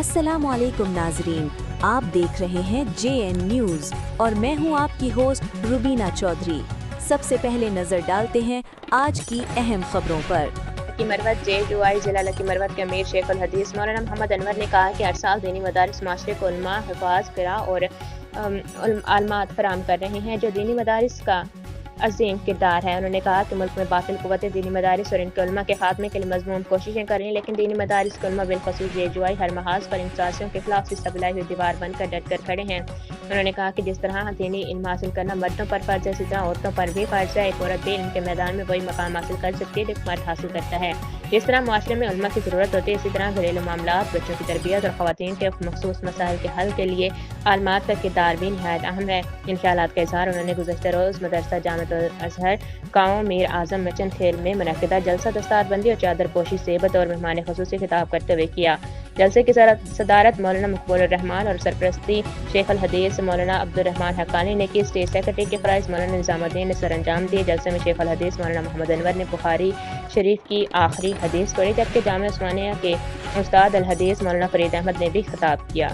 अस्सलामुअलैकुम नाजरीन, आप देख रहे हैं JN न्यूज़ और मैं हूं आपकी होस्ट रुबीना चौधरी। सबसे पहले नजर डालते हैं आज की अहम खबरों पर। लकी मरवत JUI जिला लकी मरवत के अमीर शेख अल हदीस मौलाना मोहम्मद अनवर ने कहा कि हर साल दीनी मदारिस माशरे को उलमा, हिफाज, क़िरा और आलमात फराहम कर रहे हैं जो दीनी मदारिस का अजीम किरदार है। उन्होंने कहा कि मुल्क में बातिल क़ुव्वतें दीनी मदारिस और इनके उलमा के खात्मे के लिए मज़मूम कोशिशें कर रही हैं, लेकिन दीनी मदारिस के उलमा बिलखसूस JUI हर महाज पर इन साजिशों के खिलाफ सिलसिलाई हुई दीवार बनकर डट कर खड़े हैं। उन्होंने कहा कि जिस तरह दीनी इल्म हासिल करना मर्दों पर फ़र्ज है, इसी तरह औरतों पर भी फ़र्ज है। एक औरत भी इल्म के मैदान में वही मकाम हासिल कर सकती है जो मर्द हासिल करता है। जिस तरह मुआशरे में उलमा की ज़रूरत होती है, इसी तरह घरेलू मामलात, बच्चों की तरबियत और ख़वातीन के मखसूस मसाइल के हल के लिए आलमात का किरदार भी निहायत अहम है। इन ख्यालात का इज़हार उन्होंने गुज़श्ता रोज़ मदरसा जामिअतुल अज़हर गाँव मीर आज़म में चंद खेल में मुनक़िदा जलसा दस्तारबंदी और चादर पोशी से बतौर मेहमान ख़ुसूसी खिताब करते हुए किया। जलसे की सदारत मौलाना मकबूल रहमान और सरपरस्ती शेख अल हदीस मौलाना अब्दुल रहमान हक्कानी ने की। स्टेट सेक्रेटरी के फ़राइज़ मौलाना निज़ामुद्दीन ने सर अंजाम दिए। जलसे में शेख अल हदीस मौलाना मोहम्मद अनवर ने बुखारी शरीफ की आखिरी हदीस पढ़ी, जबकि जामिया उस्मानिया के उस्ताद अल हदीस मौलाना फरीद अहमद ने भी खिताब किया।